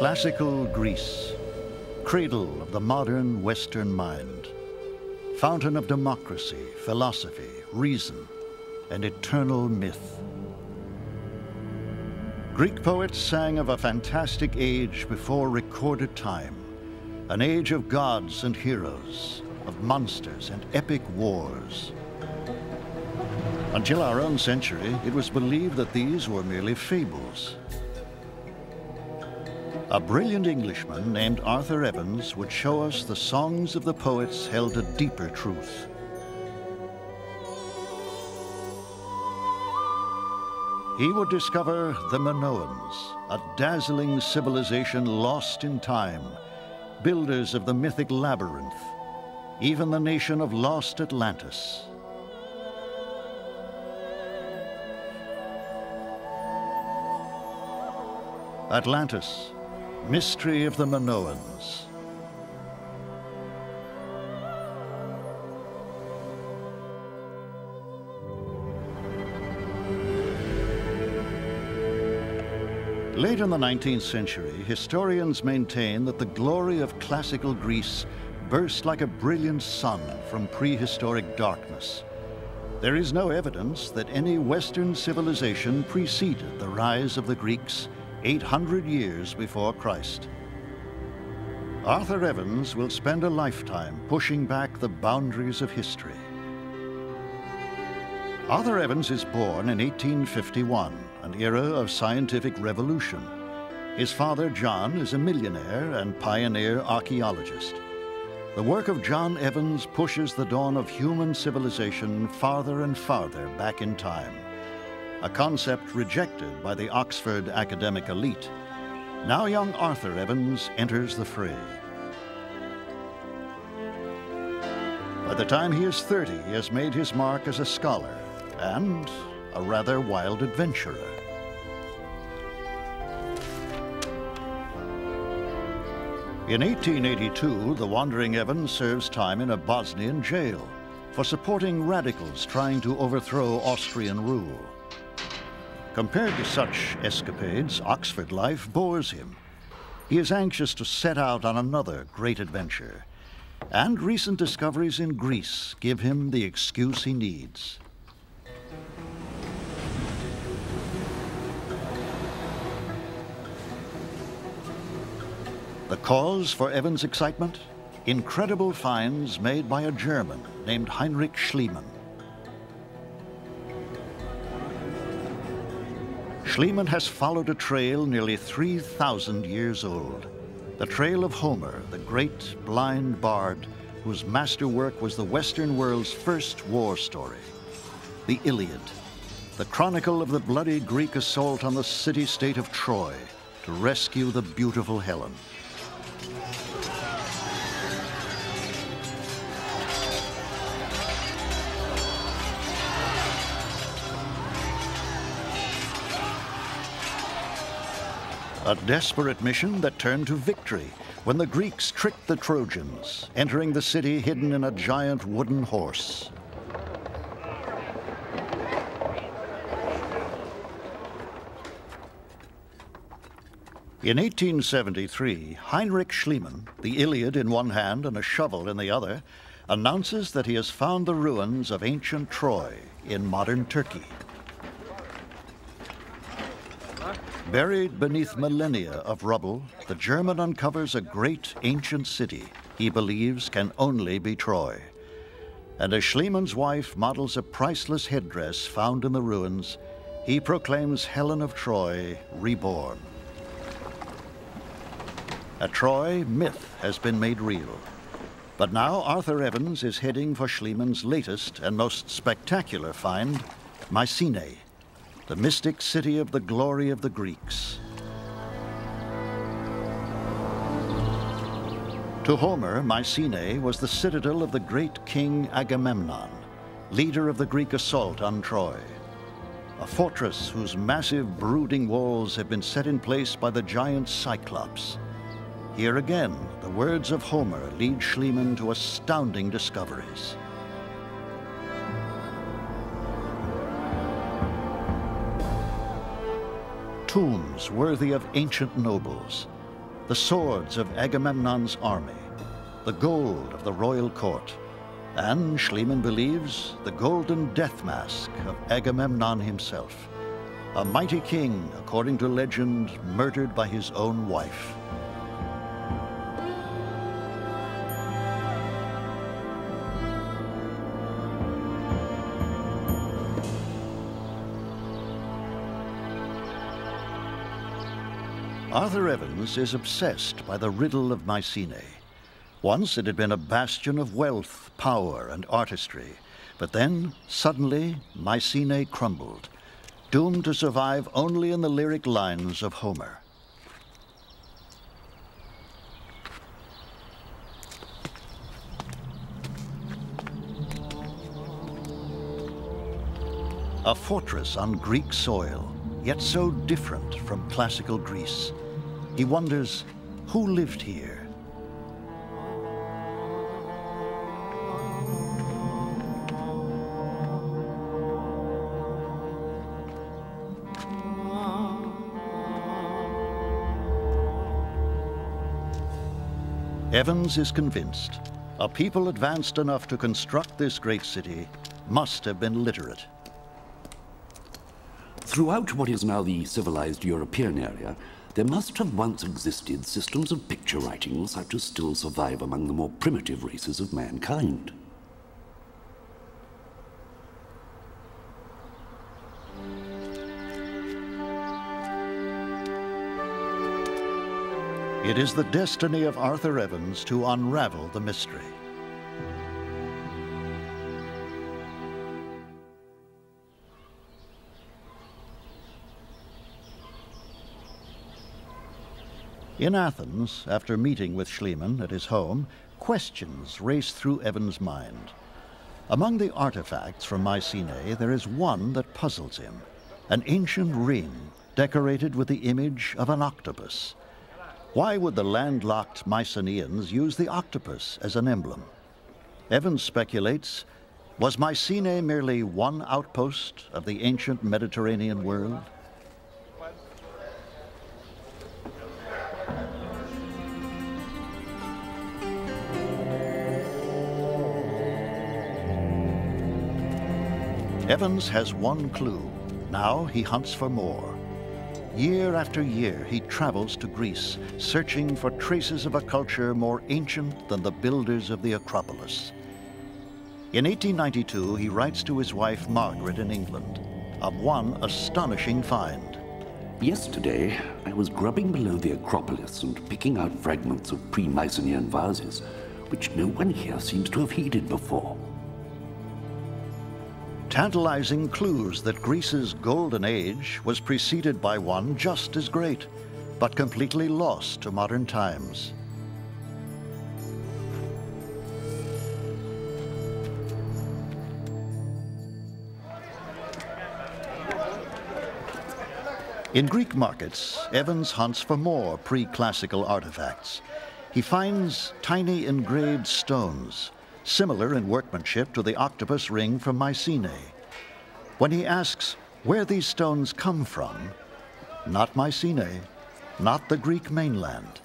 Classical Greece, cradle of the modern Western mind, fountain of democracy, philosophy, reason, and eternal myth. Greek poets sang of a fantastic age before recorded time, an age of gods and heroes, of monsters and epic wars. Until our own century, it was believed that these were merely fables. A brilliant Englishman named Arthur Evans would show us the songs of the poets held a deeper truth. He would discover the Minoans, a dazzling civilization lost in time, builders of the mythic labyrinth, even the nation of lost Atlantis. Atlantis, mystery of the Minoans. Late in the 19th century, historians maintain that the glory of classical Greece burst like a brilliant sun from prehistoric darkness. There is no evidence that any Western civilization preceded the rise of the Greeks 800 years before Christ. Arthur Evans will spend a lifetime pushing back the boundaries of history. Arthur Evans is born in 1851, an era of scientific revolution. His father, John, is a millionaire and pioneer archaeologist. The work of John Evans pushes the dawn of human civilization farther and farther back in time, a concept rejected by the Oxford academic elite. Now young Arthur Evans enters the fray. By the time he is 30, he has made his mark as a scholar and a rather wild adventurer. In 1882, the wandering Evans serves time in a Bosnian jail for supporting radicals trying to overthrow Austrian rule. Compared to such escapades, Oxford life bores him. He is anxious to set out on another great adventure, and recent discoveries in Greece give him the excuse he needs. The cause for Evans' excitement? Incredible finds made by a German named Heinrich Schliemann. Schliemann has followed a trail nearly 3,000 years old, the trail of Homer, the great blind bard whose masterwork was the Western world's first war story, the Iliad, the chronicle of the bloody Greek assault on the city-state of Troy to rescue the beautiful Helen. A desperate mission that turned to victory when the Greeks tricked the Trojans, entering the city hidden in a giant wooden horse. In 1873, Heinrich Schliemann, the Iliad in one hand and a shovel in the other, announces that he has found the ruins of ancient Troy in modern Turkey. Buried beneath millennia of rubble, the German uncovers a great ancient city he believes can only be Troy. And as Schliemann's wife models a priceless headdress found in the ruins, he proclaims Helen of Troy reborn. At Troy, myth has been made real. But now Arthur Evans is heading for Schliemann's latest and most spectacular find, Mycenae, the mystic city of the glory of the Greeks. To Homer, Mycenae was the citadel of the great king Agamemnon, leader of the Greek assault on Troy. A fortress whose massive brooding walls have been set in place by the giant Cyclops. Here again, the words of Homer lead Schliemann to astounding discoveries. Tombs worthy of ancient nobles, the swords of Agamemnon's army, the gold of the royal court, and, Schliemann believes, the golden death mask of Agamemnon himself, a mighty king, according to legend, murdered by his own wife. Arthur Evans is obsessed by the riddle of Mycenae. Once it had been a bastion of wealth, power, and artistry, but then, suddenly, Mycenae crumbled, doomed to survive only in the lyric lines of Homer. A fortress on Greek soil, yet so different from classical Greece. He wonders, who lived here? Evans is convinced a people advanced enough to construct this great city must have been literate. Throughout what is now the civilized European area, there must have once existed systems of picture writing such as still survive among the more primitive races of mankind. It is the destiny of Arthur Evans to unravel the mystery. In Athens, after meeting with Schliemann at his home, questions race through Evans' mind. Among the artifacts from Mycenae, there is one that puzzles him, an ancient ring decorated with the image of an octopus. Why would the landlocked Mycenaeans use the octopus as an emblem? Evans speculates, was Mycenae merely one outpost of the ancient Mediterranean world? Evans has one clue. Now he hunts for more. Year after year, he travels to Greece, searching for traces of a culture more ancient than the builders of the Acropolis. In 1892, he writes to his wife, Margaret, in England, of one astonishing find. Yesterday, I was grubbing below the Acropolis and picking out fragments of pre-Mycenaean vases, which no one here seems to have heeded before. Tantalizing clues that Greece's golden age was preceded by one just as great, but completely lost to modern times. In Greek markets, Evans hunts for more pre-classical artifacts. He finds tiny engraved stones, similar in workmanship to the octopus ring from Mycenae. When he asks where these stones come from, not Mycenae, not the Greek mainland,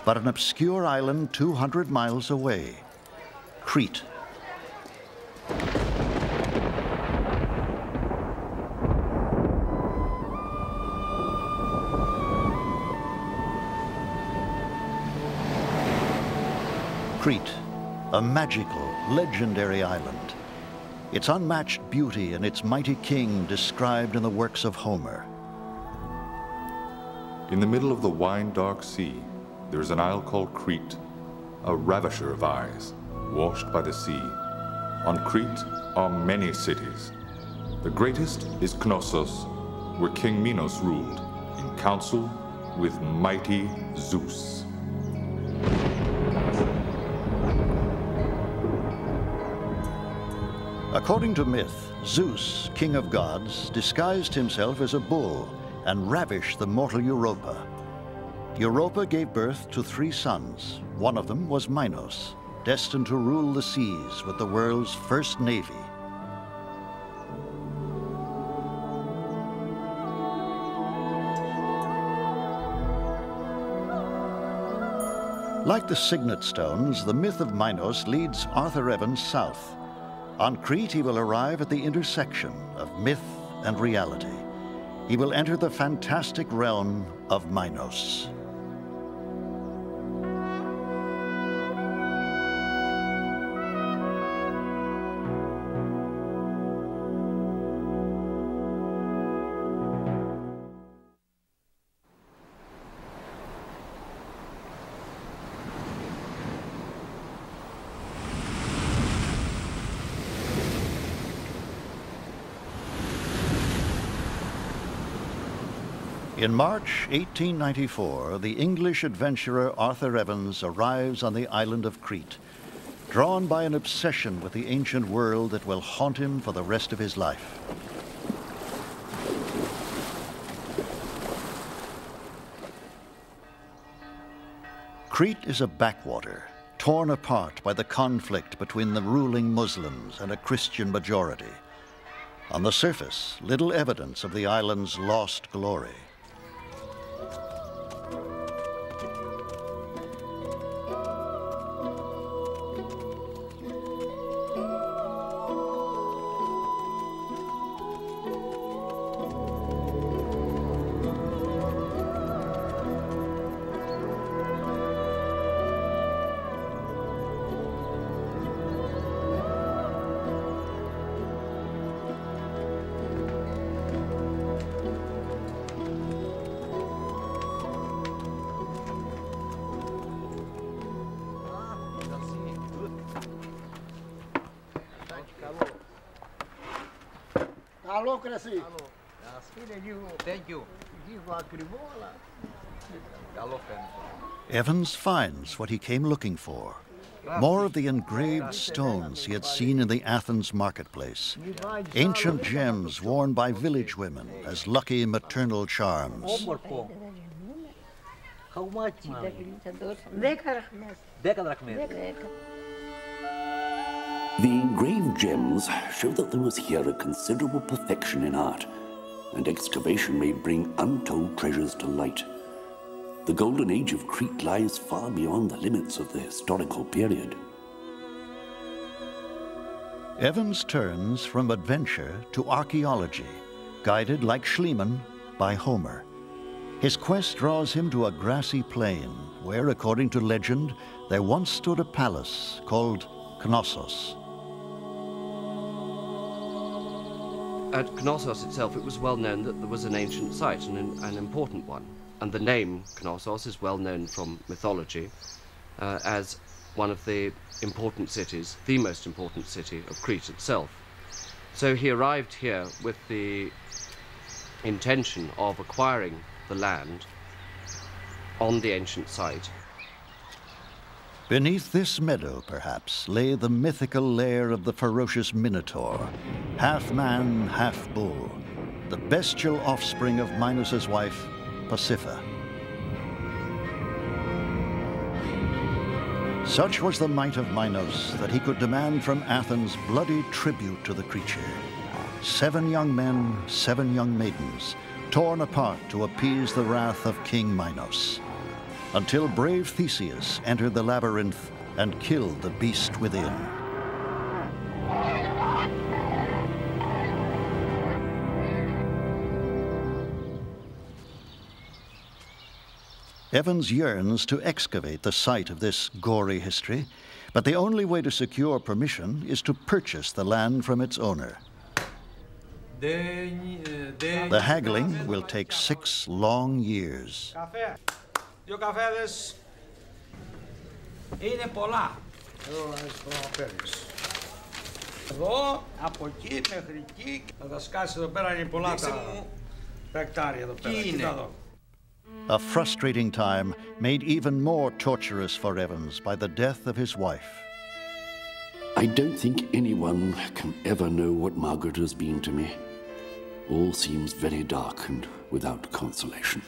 but an obscure island 200 miles away, Crete. Crete, a magical, legendary island. Its unmatched beauty and its mighty king described in the works of Homer. In the middle of the wine-dark sea, there is an isle called Crete, a ravisher of eyes, washed by the sea. On Crete are many cities. The greatest is Knossos, where King Minos ruled, in council with mighty Zeus. According to myth, Zeus, king of gods, disguised himself as a bull and ravished the mortal Europa. Europa gave birth to 3 sons. One of them was Minos, destined to rule the seas with the world's first navy. Like the signet stones, the myth of Minos leads Arthur Evans south. On Crete, he will arrive at the intersection of myth and reality. He will enter the fantastic realm of Minos. In March 1894, the English adventurer Arthur Evans arrives on the island of Crete, drawn by an obsession with the ancient world that will haunt him for the rest of his life. Crete is a backwater, torn apart by the conflict between the ruling Muslims and a Christian majority. On the surface, little evidence of the island's lost glory. Thank you. Evans finds what he came looking for. More of the engraved stones he had seen in the Athens marketplace. Ancient gems worn by village women as lucky maternal charms. How much, ma'am? The engraved gems show that there was here a considerable perfection in art, and excavation may bring untold treasures to light. The golden age of Crete lies far beyond the limits of the historical period. Evans turns from adventure to archaeology, guided like Schliemann by Homer. His quest draws him to a grassy plain where, according to legend, there once stood a palace called Knossos. At Knossos itself, it was well known that there was an ancient site, and an important one. And the name Knossos is well known from mythology as one of the important cities, the most important city of Crete itself. So he arrived here with the intention of acquiring the land on the ancient site. Beneath this meadow, perhaps, lay the mythical lair of the ferocious Minotaur, half man, half bull, the bestial offspring of Minos's wife, Pasiphae. Such was the might of Minos that he could demand from Athens bloody tribute to the creature. 7 young men, 7 young maidens, torn apart to appease the wrath of King Minos, until brave Theseus entered the labyrinth and killed the beast within. Evans yearns to excavate the site of this gory history, but the only way to secure permission is to purchase the land from its owner. The haggling will take 6 long years. Δύο καφέδες είναι πολλά. Εδώ, από εκεί μέχρι εκεί, θα τα σκάσει εδώ πέρα, είναι πολλά τα εκτάρια εδώ πέρα. Κοίτα εδώ. A frustrating time made even more torturous for Evans by the death of his wife. I don't think anyone can ever know what Margaret has been to me. All seems very dark and without consolation.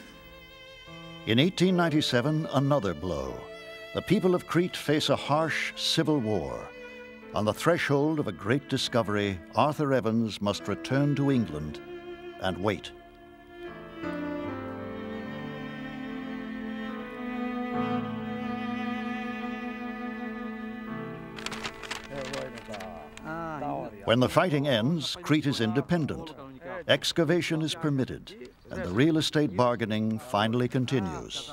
In 1897, another blow. The people of Crete face a harsh civil war. On the threshold of a great discovery, Arthur Evans must return to England and wait. When the fighting ends, Crete is independent. Excavation is permitted, and the real estate bargaining finally continues.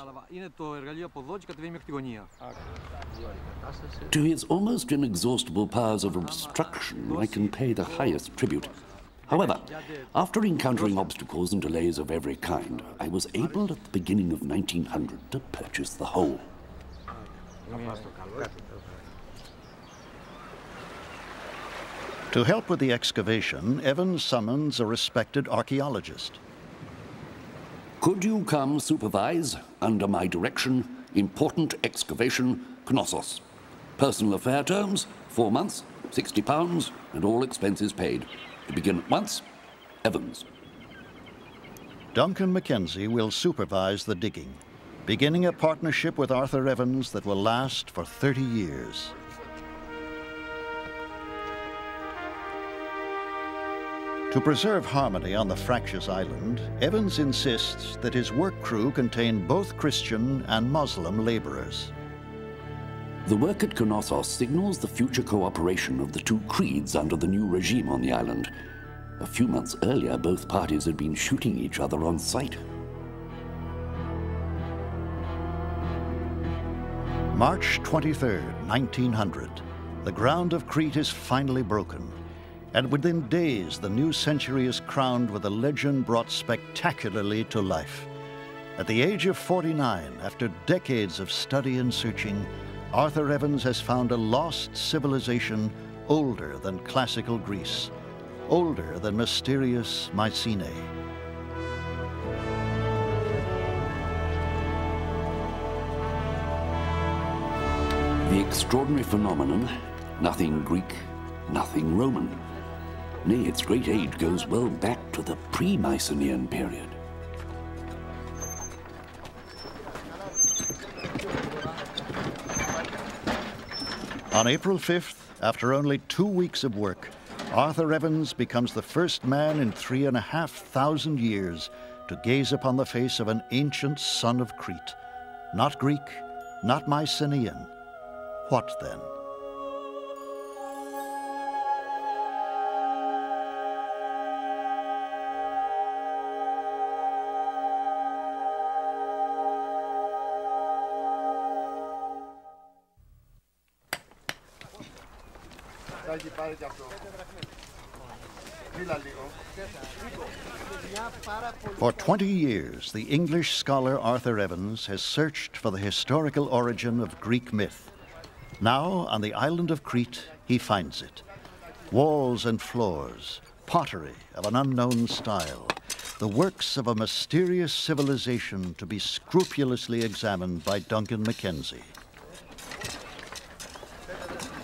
To his almost inexhaustible powers of obstruction, I can pay the highest tribute. However, after encountering obstacles and delays of every kind, I was able at the beginning of 1900 to purchase the whole. To help with the excavation, Evans summons a respected archaeologist. Could you come supervise, under my direction, important excavation, Knossos? Personal affair terms, 4 months, £60, and all expenses paid. To begin at once, Evans. Duncan Mackenzie will supervise the digging, beginning a partnership with Arthur Evans that will last for 30 years. To preserve harmony on the fractious island, Evans insists that his work crew contain both Christian and Muslim laborers. The work at Knossos signals the future cooperation of the two creeds under the new regime on the island. A few months earlier, both parties had been shooting each other on sight. March 23rd, 1900. The ground of Crete is finally broken. And within days, the new century is crowned with a legend brought spectacularly to life. At the age of 49, after decades of study and searching, Arthur Evans has found a lost civilization older than classical Greece, older than mysterious Mycenae. The extraordinary phenomenon, nothing Greek, nothing Roman. Nay, its great age goes well back to the pre-Mycenaean period. On April 5th, after only 2 weeks of work, Arthur Evans becomes the first man in 3,500 years to gaze upon the face of an ancient son of Crete. Not Greek, not Mycenaean. What then? For 20 years, the English scholar Arthur Evans has searched for the historical origin of Greek myth. Now, on the island of Crete, he finds it. Walls and floors, pottery of an unknown style, the works of a mysterious civilization to be scrupulously examined by Duncan Mackenzie.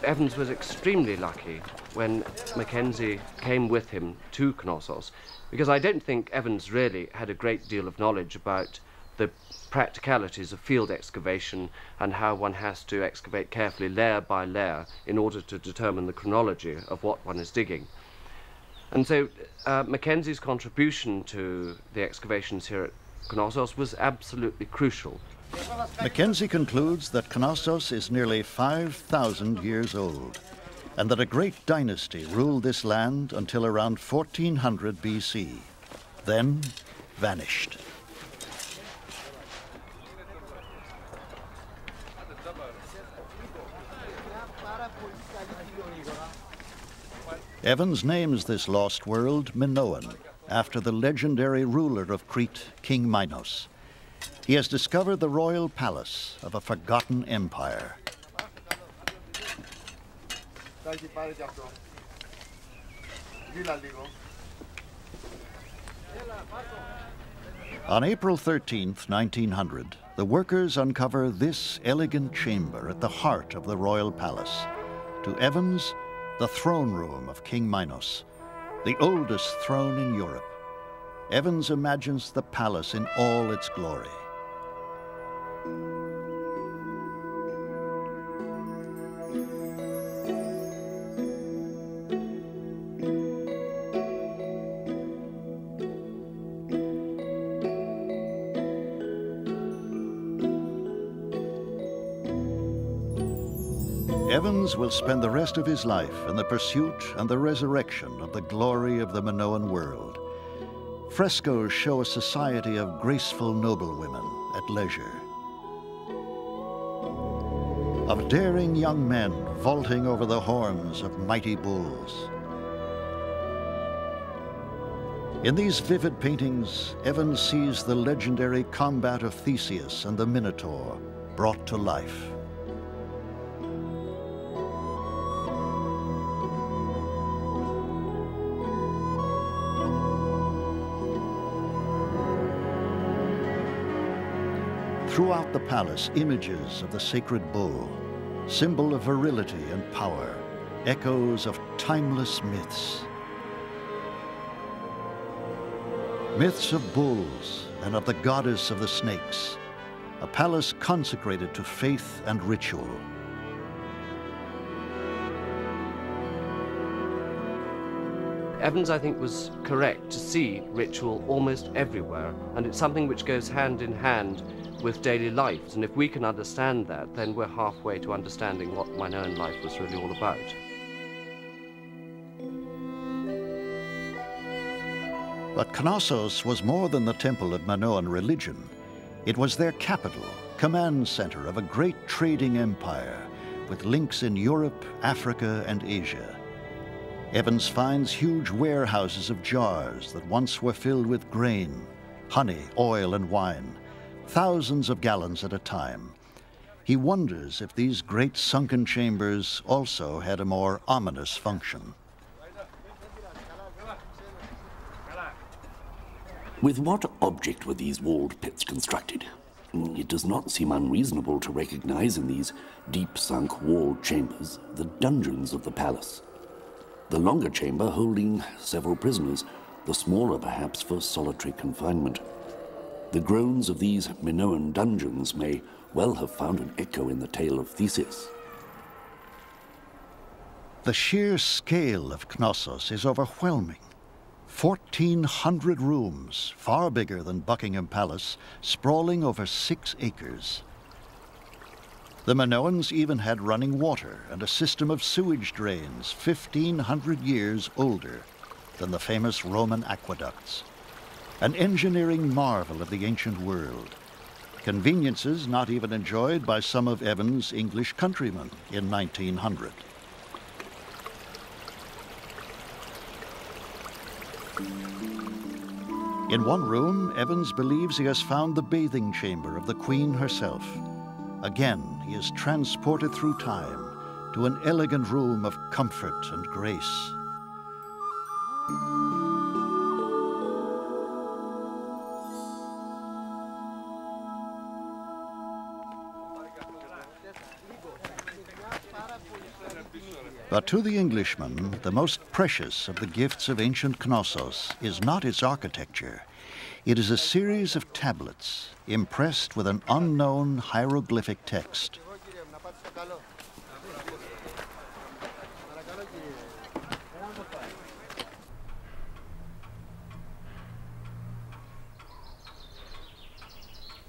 Evans was extremely lucky when Mackenzie came with him to Knossos, because I don't think Evans really had a great deal of knowledge about the practicalities of field excavation and how one has to excavate carefully layer by layer in order to determine the chronology of what one is digging. And so Mackenzie's contribution to the excavations here at Knossos was absolutely crucial. Mackenzie concludes that Knossos is nearly 5,000 years old, and that a great dynasty ruled this land until around 1400 BC, then vanished. Evans names this lost world Minoan, after the legendary ruler of Crete, King Minos. He has discovered the royal palace of a forgotten empire. On April 13th, 1900, the workers uncover this elegant chamber at the heart of the royal palace. To Evans, the throne room of King Minos, the oldest throne in Europe. Evans imagines the palace in all its glory. Evans will spend the rest of his life in the pursuit and the resurrection of the glory of the Minoan world. Frescoes show a society of graceful noblewomen at leisure, of daring young men vaulting over the horns of mighty bulls. In these vivid paintings, Evans sees the legendary combat of Theseus and the Minotaur brought to life. Throughout the palace, images of the sacred bull, symbol of virility and power, echoes of timeless myths. Myths of bulls and of the goddess of the snakes, a palace consecrated to faith and ritual. Evans, I think, was correct to see ritual almost everywhere, and it's something which goes hand in hand with daily life. And if we can understand that, then we're halfway to understanding what Minoan life was really all about. But Knossos was more than the temple of Minoan religion. It was their capital, command center of a great trading empire with links in Europe, Africa, and Asia. Evans finds huge warehouses of jars that once were filled with grain, honey, oil, and wine, thousands of gallons at a time. He wonders if these great sunken chambers also had a more ominous function. With what object were these walled pits constructed? It does not seem unreasonable to recognize in these deep-sunk walled chambers the dungeons of the palace. The longer chamber holding several prisoners, the smaller perhaps for solitary confinement. The groans of these Minoan dungeons may well have found an echo in the tale of Theseus. The sheer scale of Knossos is overwhelming. 1,400 rooms, far bigger than Buckingham Palace, sprawling over 6 acres. The Minoans even had running water and a system of sewage drains 1,500 years older than the famous Roman aqueducts. An engineering marvel of the ancient world. Conveniences not even enjoyed by some of Evans' English countrymen in 1900. In one room, Evans believes he has found the bathing chamber of the Queen herself. Again, he is transported through time to an elegant room of comfort and grace. But to the Englishman, the most precious of the gifts of ancient Knossos is not its architecture. It is a series of tablets impressed with an unknown hieroglyphic text.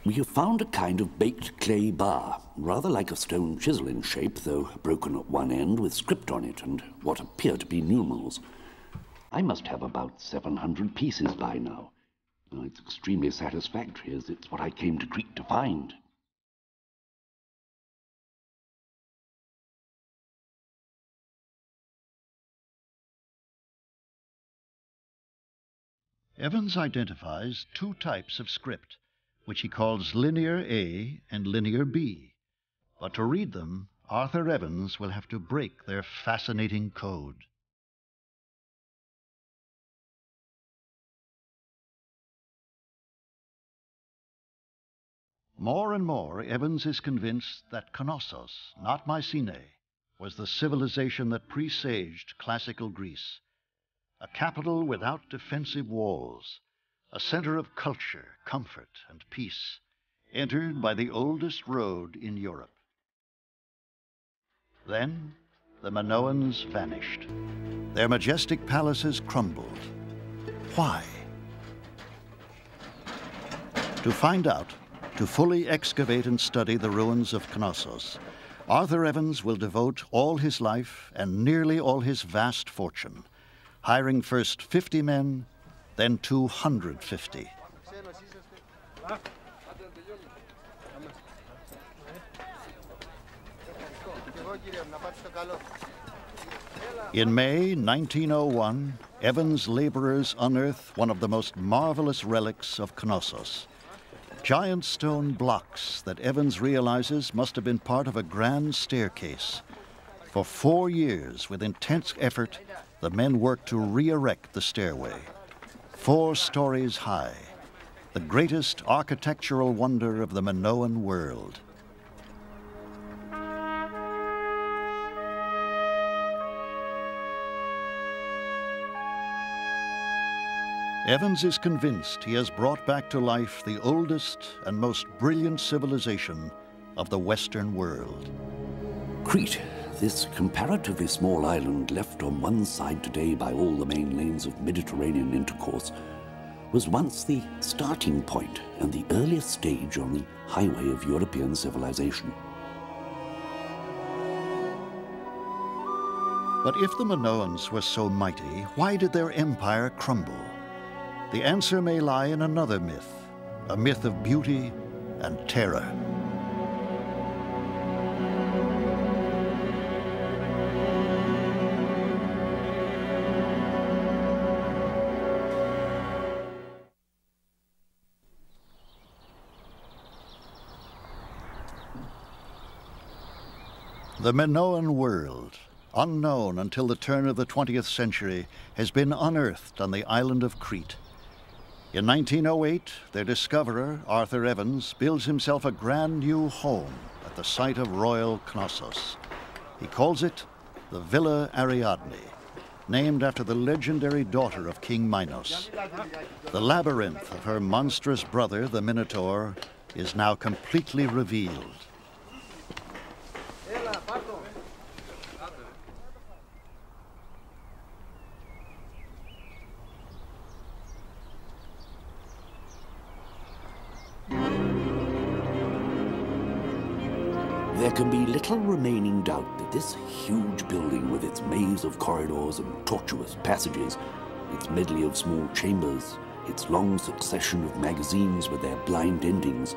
We have found a kind of baked clay bar, rather like a stone chisel in shape, though broken at one end with script on it and what appear to be numerals. I must have about 700 pieces by now. It's extremely satisfactory, as it's what I came to Crete to find. Evans identifies 2 types of script, which he calls Linear A and Linear B. But to read them, Arthur Evans will have to break their fascinating code. More and more, Evans is convinced that Knossos, not Mycenae, was the civilization that presaged classical Greece. A capital without defensive walls, a center of culture, comfort, and peace, entered by the oldest road in Europe. Then, the Minoans vanished. Their majestic palaces crumbled. Why? To find out, to fully excavate and study the ruins of Knossos, Arthur Evans will devote all his life and nearly all his vast fortune, hiring first 50 men, then 250. In May 1901, Evans' laborers unearth one of the most marvelous relics of Knossos. Giant stone blocks that Evans realizes must have been part of a grand staircase. For 4 years, with intense effort, the men worked to re-erect the stairway. 4 stories high, the greatest architectural wonder of the Minoan world. Evans is convinced he has brought back to life the oldest and most brilliant civilization of the Western world. Crete, this comparatively small island left on one side today by all the main lanes of Mediterranean intercourse, was once the starting point and the earliest stage on the highway of European civilization. But if the Minoans were so mighty, why did their empire crumble? The answer may lie in another myth, a myth of beauty and terror. The Minoan world, unknown until the turn of the 20th century, has been unearthed on the island of Crete. In 1908, their discoverer, Arthur Evans, builds himself a grand new home at the site of royal Knossos. He calls it the Villa Ariadne, named after the legendary daughter of King Minos. The labyrinth of her monstrous brother, the Minotaur, is now completely revealed. There can be little remaining doubt that this huge building with its maze of corridors and tortuous passages, its medley of small chambers, its long succession of magazines with their blind endings,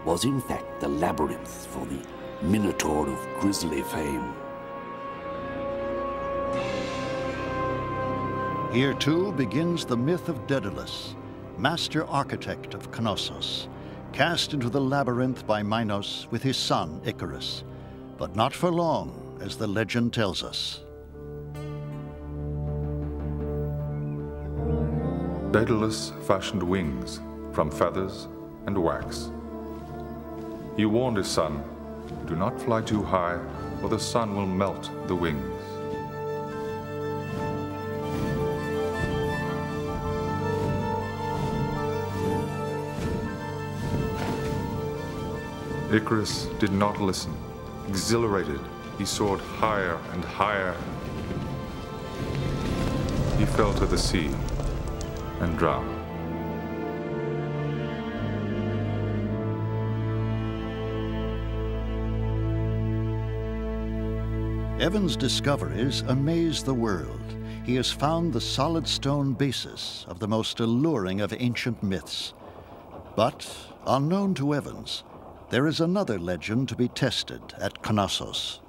was in fact the labyrinth for the Minotaur of grisly fame. Here too begins the myth of Daedalus, master architect of Knossos, cast into the labyrinth by Minos with his son Icarus, but not for long, as the legend tells us. Daedalus fashioned wings from feathers and wax. He warned his son, "Do not fly too high, or the sun will melt the wings." Icarus did not listen. Exhilarated, he soared higher and higher. He fell to the sea and drowned. Evans' discoveries amaze the world. He has found the solid stone basis of the most alluring of ancient myths. But, unknown to Evans, there is another legend to be tested at Knossos.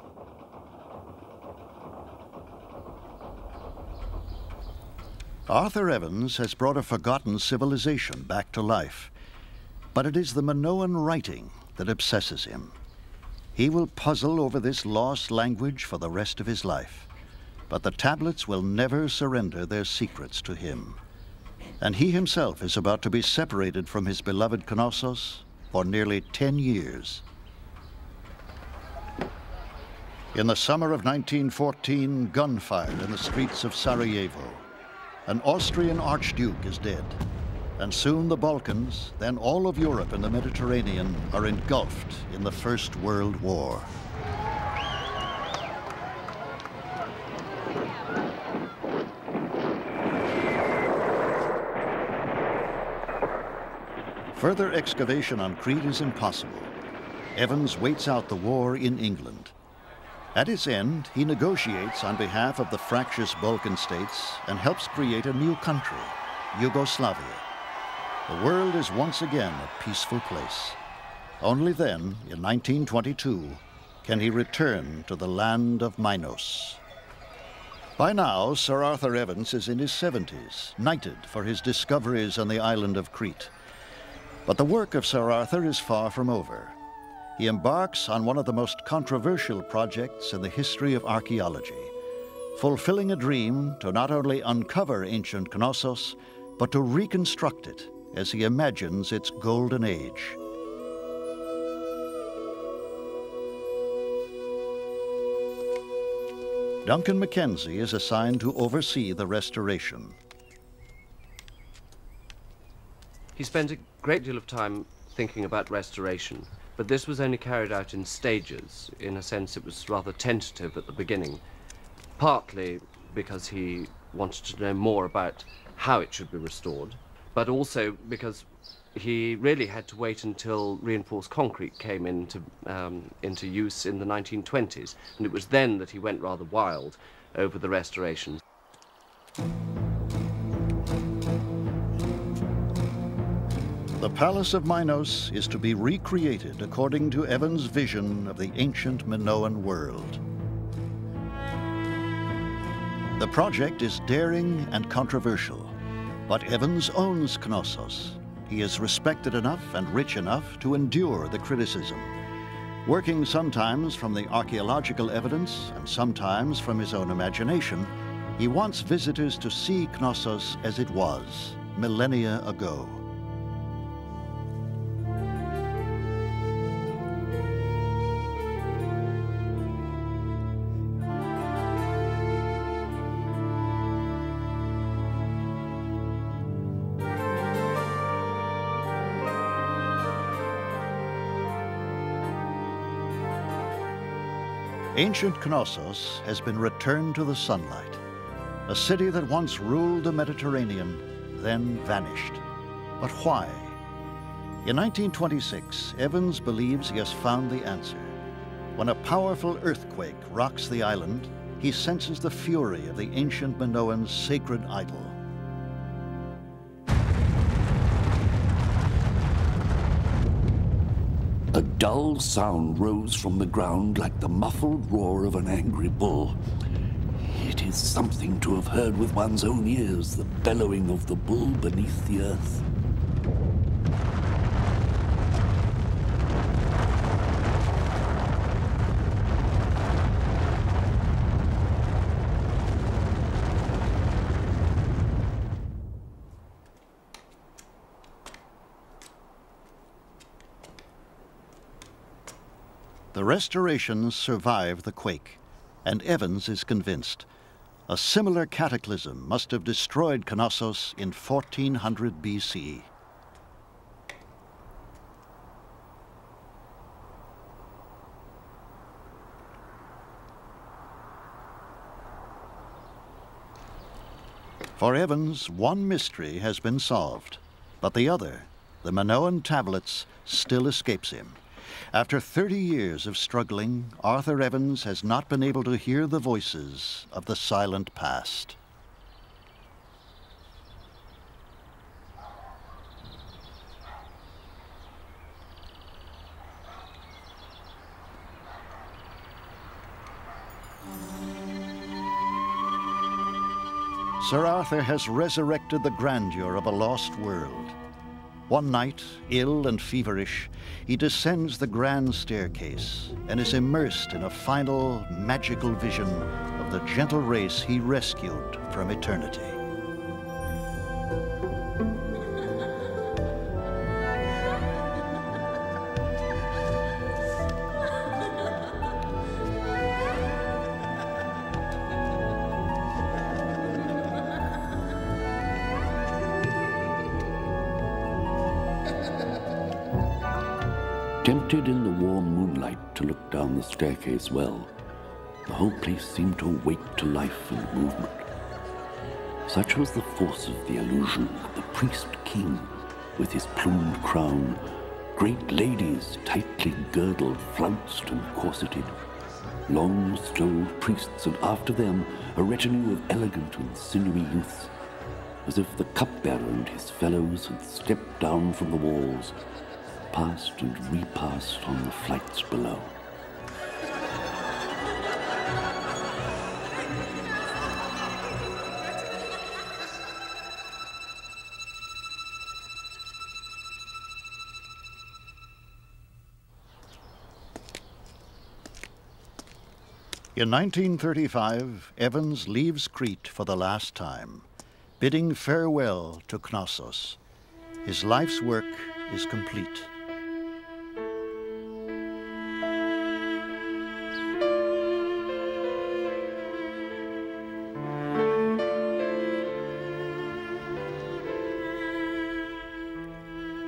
Arthur Evans has brought a forgotten civilization back to life, but it is the Minoan writing that obsesses him. He will puzzle over this lost language for the rest of his life, but the tablets will never surrender their secrets to him. And he himself is about to be separated from his beloved Knossos for nearly 10 years. In the summer of 1914, gunfire in the streets of Sarajevo. An Austrian archduke is dead, and soon the Balkans, then all of Europe and the Mediterranean, are engulfed in the First World War. Further excavation on Crete is impossible. Evans waits out the war in England. At its end, he negotiates on behalf of the fractious Balkan states and helps create a new country, Yugoslavia. The world is once again a peaceful place. Only then, in 1922, can he return to the land of Minos. By now, Sir Arthur Evans is in his 70s, knighted for his discoveries on the island of Crete. But the work of Sir Arthur is far from over. He embarks on one of the most controversial projects in the history of archaeology, fulfilling a dream to not only uncover ancient Knossos, but to reconstruct it as he imagines its golden age. Duncan Mackenzie is assigned to oversee the restoration. He spent a great deal of time thinking about restoration, but this was only carried out in stages. In a sense, it was rather tentative at the beginning, partly because he wanted to know more about how it should be restored, but also because he really had to wait until reinforced concrete came into use in the 1920s, and it was then that he went rather wild over the restoration. The Palace of Minos is to be recreated according to Evans' vision of the ancient Minoan world. The project is daring and controversial, but Evans owns Knossos. He is respected enough and rich enough to endure the criticism. Working sometimes from the archaeological evidence and sometimes from his own imagination, he wants visitors to see Knossos as it was, millennia ago. Ancient Knossos has been returned to the sunlight, a city that once ruled the Mediterranean, then vanished. But why? In 1926, Evans believes he has found the answer. When a powerful earthquake rocks the island, he senses the fury of the ancient Minoans' sacred idol. A dull sound rose from the ground like the muffled roar of an angry bull. It is something to have heard with one's own ears, the bellowing of the bull beneath the earth. The restorations survive the quake, and Evans is convinced. A similar cataclysm must have destroyed Knossos in 1400 BC. For Evans, one mystery has been solved, but the other, the Minoan tablets, still escapes him. After 30 years of struggling, Arthur Evans has not been able to hear the voices of the silent past. Sir Arthur has resurrected the grandeur of a lost world. One night, ill and feverish, he descends the grand staircase and is immersed in a final, magical vision of the gentle race he rescued from eternity. Tempted in the warm moonlight to look down the staircase well, the whole place seemed to awake to life and movement. Such was the force of the illusion. The priest-king, with his plumed crown, great ladies tightly girdled, flounced and corseted, Long strolled priests, and after them a retinue of elegant and sinewy youths, as if the cupbearer and his fellows had stepped down from the walls, passed and repassed on the flights below. In 1935, Evans leaves Crete for the last time, bidding farewell to Knossos. His life's work is complete.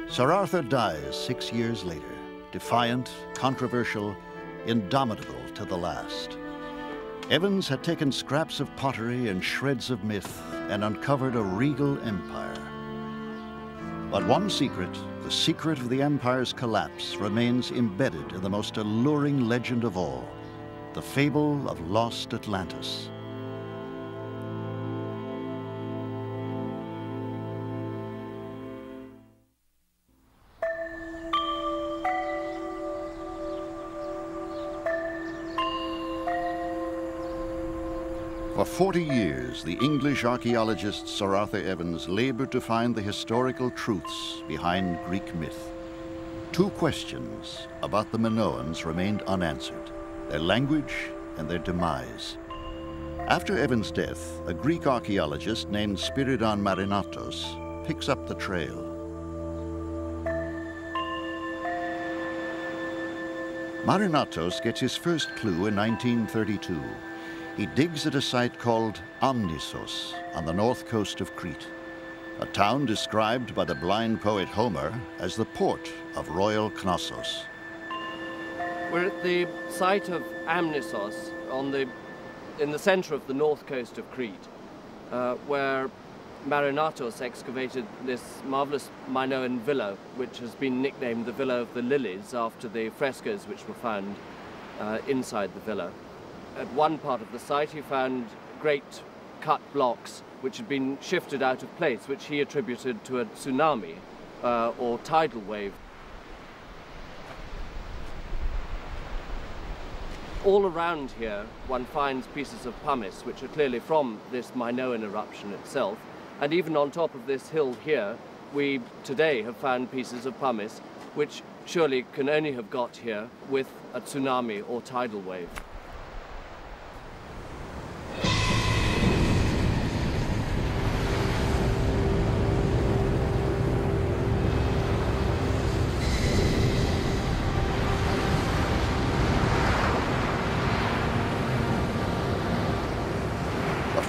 Sir Arthur dies 6 years later, defiant, controversial, indomitable to the last. Evans had taken scraps of pottery and shreds of myth and uncovered a regal empire. But one secret, the secret of the empire's collapse, remains embedded in the most alluring legend of all, the fable of lost Atlantis. For 40 years, the English archaeologist Sir Arthur Evans labored to find the historical truths behind Greek myth. 2 questions about the Minoans remained unanswered: their language and their demise. After Evans' death, a Greek archaeologist named Spiridon Marinatos picks up the trail. Marinatos gets his first clue in 1932. He digs at a site called Amnisos on the north coast of Crete, a town described by the blind poet Homer as the port of royal Knossos. We're at the site of Amnisos in the center of the north coast of Crete, where Marinatos excavated this marvelous Minoan villa, which has been nicknamed the Villa of the Lilies after the frescoes which were found inside the villa. At one part of the site he found great cut blocks which had been shifted out of place, which he attributed to a tsunami or tidal wave. All around here one finds pieces of pumice which are clearly from this Minoan eruption itself, and even on top of this hill here we today have found pieces of pumice which surely can only have got here with a tsunami or tidal wave.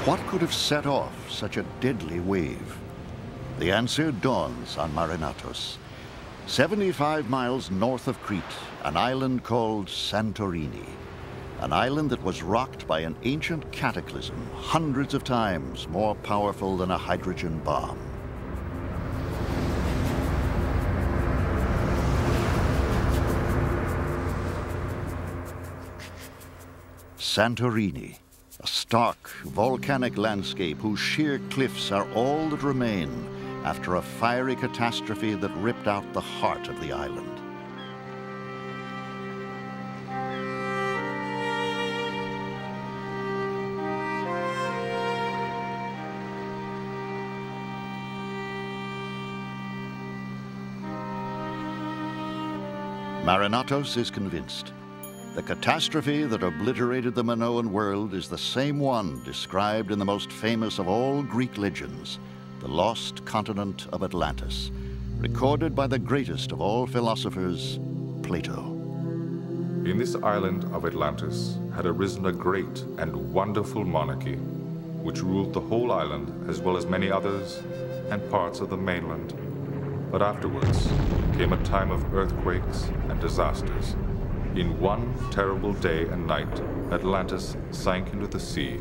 What could have set off such a deadly wave? The answer dawns on Marinatos. 75 miles north of Crete, an island called Santorini. An island that was rocked by an ancient cataclysm hundreds of times more powerful than a hydrogen bomb. Santorini. A stark, volcanic landscape whose sheer cliffs are all that remain after a fiery catastrophe that ripped out the heart of the island. Marinatos is convinced. The catastrophe that obliterated the Minoan world is the same one described in the most famous of all Greek legends, the lost continent of Atlantis, recorded by the greatest of all philosophers, Plato. In this island of Atlantis had arisen a great and wonderful monarchy, which ruled the whole island as well as many others and parts of the mainland. But afterwards came a time of earthquakes and disasters. In one terrible day and night, Atlantis sank into the sea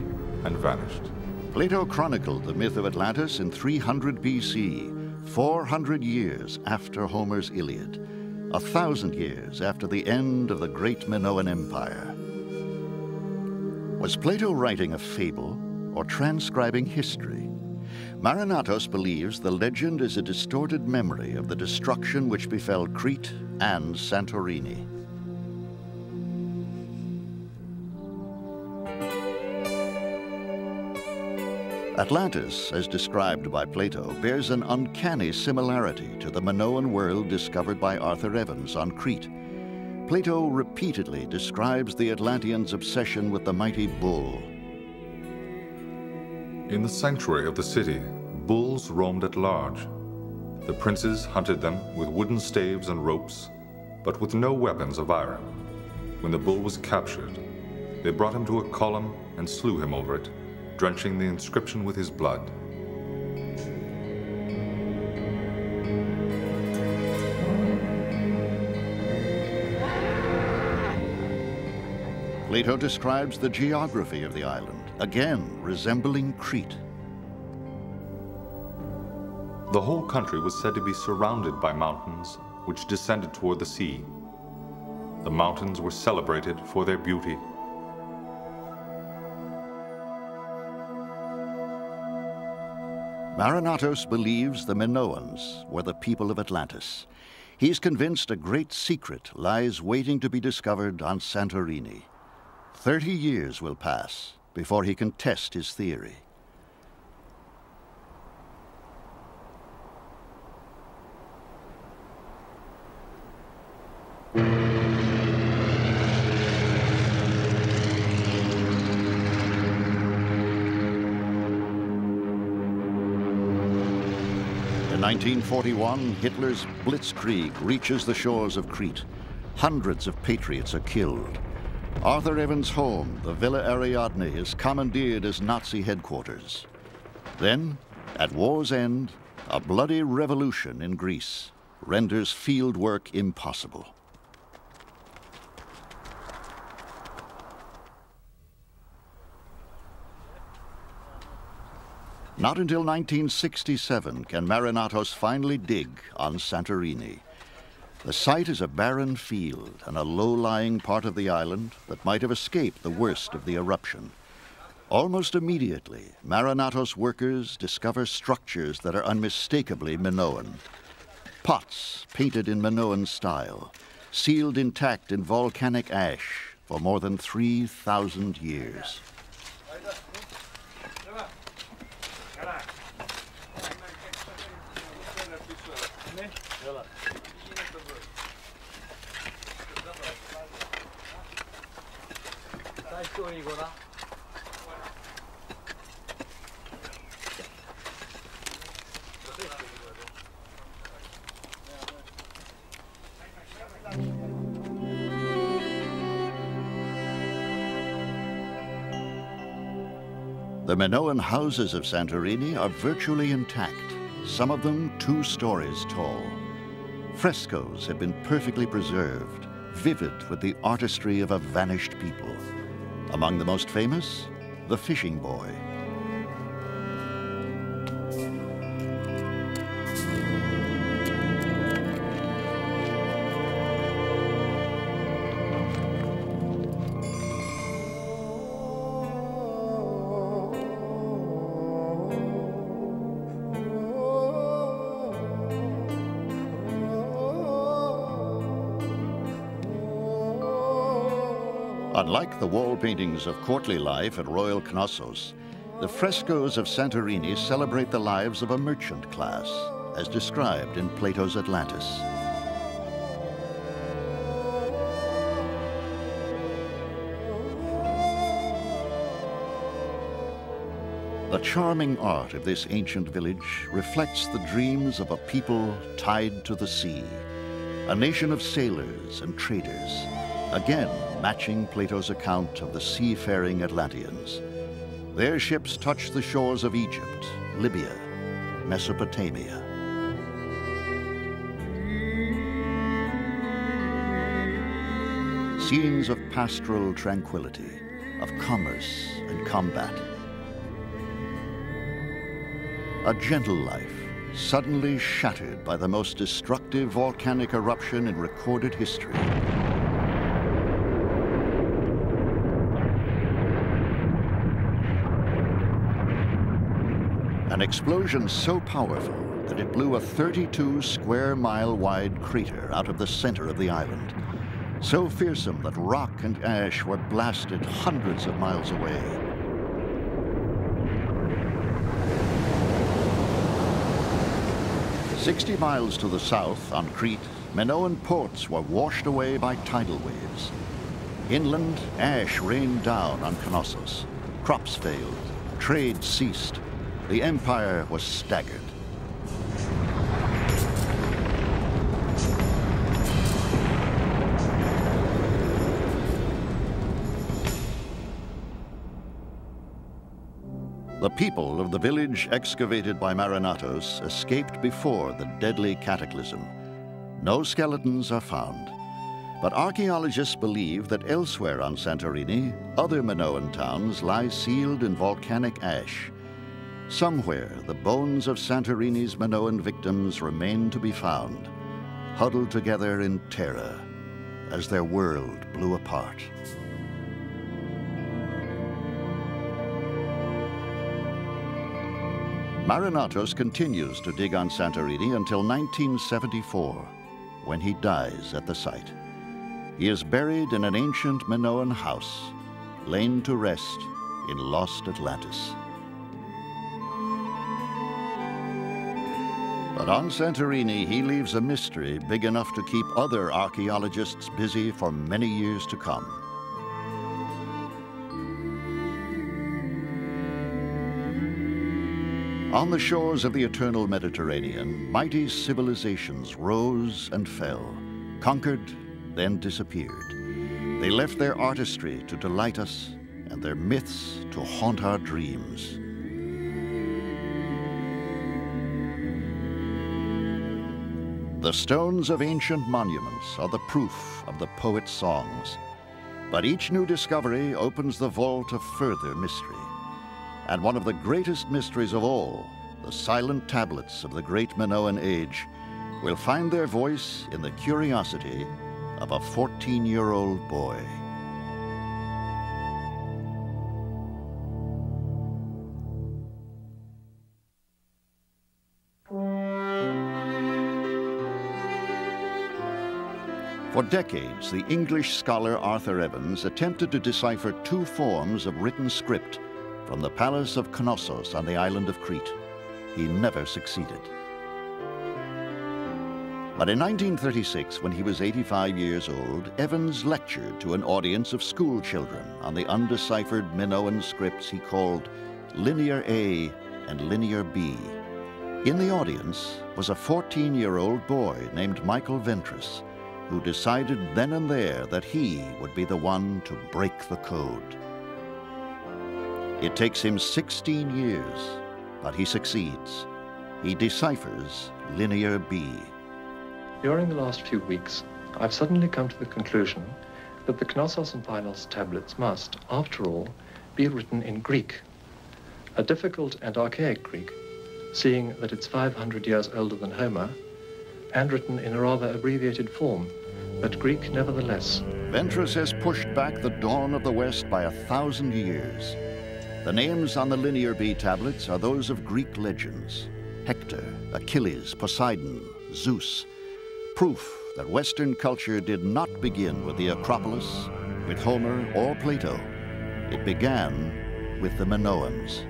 and vanished. Plato chronicled the myth of Atlantis in 300 BC, 400 years after Homer's Iliad, 1,000 years after the end of the great Minoan Empire. Was Plato writing a fable or transcribing history? Marinatos believes the legend is a distorted memory of the destruction which befell Crete and Santorini. Atlantis, as described by Plato, bears an uncanny similarity to the Minoan world discovered by Arthur Evans on Crete. Plato repeatedly describes the Atlanteans' obsession with the mighty bull. In the sanctuary of the city, bulls roamed at large. The princes hunted them with wooden staves and ropes, but with no weapons of iron. When the bull was captured, they brought him to a column and slew him over it, drenching the inscription with his blood. Plato describes the geography of the island, again resembling Crete. The whole country was said to be surrounded by mountains which descended toward the sea. The mountains were celebrated for their beauty. Marinatos believes the Minoans were the people of Atlantis. He's convinced a great secret lies waiting to be discovered on Santorini. 30 years will pass before he can test his theory. In 1941, Hitler's blitzkrieg reaches the shores of Crete. Hundreds of patriots are killed. Arthur Evans' home, the Villa Ariadne, is commandeered as Nazi headquarters. Then, at war's end, a bloody revolution in Greece renders field work impossible. Not until 1967 can Marinatos finally dig on Santorini. The site is a barren field and a low-lying part of the island that might have escaped the worst of the eruption. Almost immediately, Marinatos workers discover structures that are unmistakably Minoan. Pots painted in Minoan style, sealed intact in volcanic ash for more than 3,000 years. The Minoan houses of Santorini are virtually intact, some of them 2 stories tall. Frescoes have been perfectly preserved, vivid with the artistry of a vanished people. Among the most famous, the fishing boy. Unlike the wall paintings of courtly life at Royal Knossos, the frescoes of Santorini celebrate the lives of a merchant class, as described in Plato's Atlantis. The charming art of this ancient village reflects the dreams of a people tied to the sea, a nation of sailors and traders, again matching Plato's account of the seafaring Atlanteans. Their ships touch the shores of Egypt, Libya, Mesopotamia. Scenes of pastoral tranquility, of commerce and combat. A gentle life, suddenly shattered by the most destructive volcanic eruption in recorded history. An explosion so powerful that it blew a 32-square-mile wide crater out of the center of the island. So fearsome that rock and ash were blasted hundreds of miles away. "60 miles to the south, on Crete, Minoan ports were washed away by tidal waves. Inland, ash rained down on Knossos. Crops failed. Trade ceased. The empire was staggered. The people of the village excavated by Marinatos escaped before the deadly cataclysm. No skeletons are found, but archaeologists believe that elsewhere on Santorini, other Minoan towns lie sealed in volcanic ash. Somewhere, the bones of Santorini's Minoan victims remain to be found, huddled together in terror as their world blew apart. Marinatos continues to dig on Santorini until 1974, when he dies at the site. He is buried in an ancient Minoan house, lain to rest in lost Atlantis. But on Santorini, he leaves a mystery big enough to keep other archaeologists busy for many years to come. On the shores of the eternal Mediterranean, mighty civilizations rose and fell, conquered, then disappeared. They left their artistry to delight us and their myths to haunt our dreams. The stones of ancient monuments are the proof of the poet's songs, but each new discovery opens the vault of further mystery. And one of the greatest mysteries of all, the silent tablets of the great Minoan age, will find their voice in the curiosity of a 14-year-old boy. For decades, the English scholar Arthur Evans attempted to decipher two forms of written script from the palace of Knossos on the island of Crete. He never succeeded. But in 1936, when he was 85 years old, Evans lectured to an audience of school children on the undeciphered Minoan scripts he called Linear A and Linear B. In the audience was a 14-year-old boy named Michael Ventris, who decided then and there that he would be the one to break the code. It takes him 16 years, but he succeeds. He deciphers Linear B. During the last few weeks, I've suddenly come to the conclusion that the Knossos and Pylos tablets must, after all, be written in Greek, a difficult and archaic Greek, seeing that it's 500 years older than Homer, and written in a rather abbreviated form, but Greek nevertheless. Ventris has pushed back the dawn of the West by 1,000 years. The names on the Linear B tablets are those of Greek legends: Hector, Achilles, Poseidon, Zeus. Proof that Western culture did not begin with the Acropolis, with Homer, or Plato. It began with the Minoans.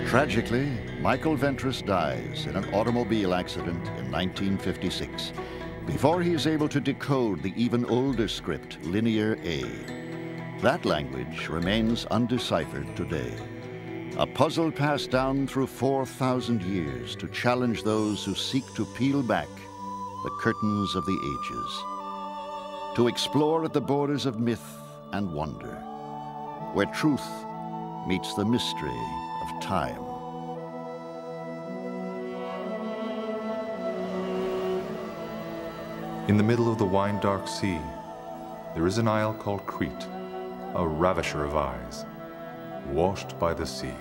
Tragically, Michael Ventris dies in an automobile accident in 1956, before he is able to decode the even older script, Linear A. That language remains undeciphered today. A puzzle passed down through 4,000 years to challenge those who seek to peel back the curtains of the ages. To explore at the borders of myth and wonder, where truth meets the mystery of time. In the middle of the wine-dark sea, there is an isle called Crete, a ravisher of eyes, washed by the sea.